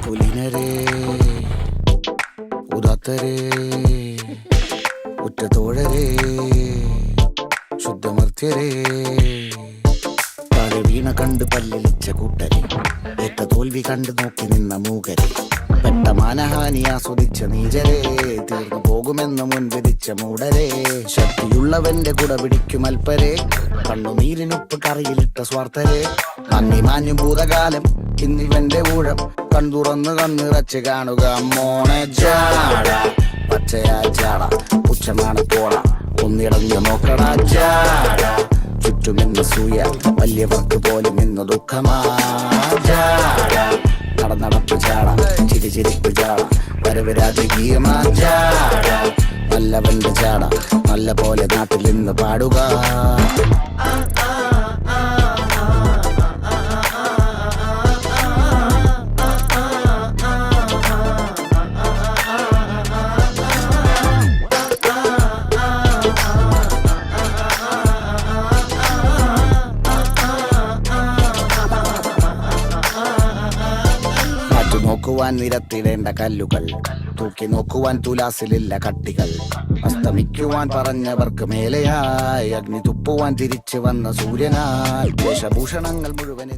കുലീനരേ ഉദാത്തരേ ഉറ്റത്തോഴരേ ശുദ്ധമർത്യരേ താഴെ വീണ കണ്ട് പല്ലിളിച്ച കൂട്ടരെ ഏറ്റ തോൽവി കണ്ട് നോക്കി നിന്ന മൂകരെ പെട്ട മാനഹാനി ആസ്വദിച്ച നീചരെ തീർന്നു പോകുമെന്ന് മുൻവിധിച്ച മൂടരെ ശക്തിയുള്ളവന്റെ കുട പിടിക്കും അൽപ്പരെ കണ്ണുനീരിനൊപ്പ് കറിയിലിട്ട സ്വാർത്ഥരെ നന്ദി മാഞ്ഞു ഭൂതകാലം ഇന്നിവന്റെ ഊഴം കൺതുറന്ന് കണ്ണിറച്ച് കാണുക മോണെ ജാട പച്ചയാ ജാട പുച്ഛമാണ് പോണ ഒന്നിടഞ്ഞു നോക്കടാ ജാട ചുറ്റുമെന്ന് സൂയ വലിയവർക്ക് പോലും ഇന്ന് ദുഃഖമാ ജാട നടപ്പ് ചാട ചിരിച്ചിരിപ്പ് ചാട വരവ് രാജകീയമാ ജാട നല്ലവന്റെ ചാട നല്ല പോലെ നാട്ടിൽ നിന്ന് പാടുക. നോക്കുവാൻ നിരത്തിടേണ്ട കല്ലുകൾ തൂക്കി നോക്കുവാൻ തുലാസിലില്ല കട്ടികൾ അസ്തമിക്കുവാൻ പറഞ്ഞവർക്ക് മേലെയായി അഗ്നി തുപ്പുവാൻ തിരിച്ചു വന്ന സൂര്യനായി വേഷഭൂഷണങ്ങൾ മുഴുവൻ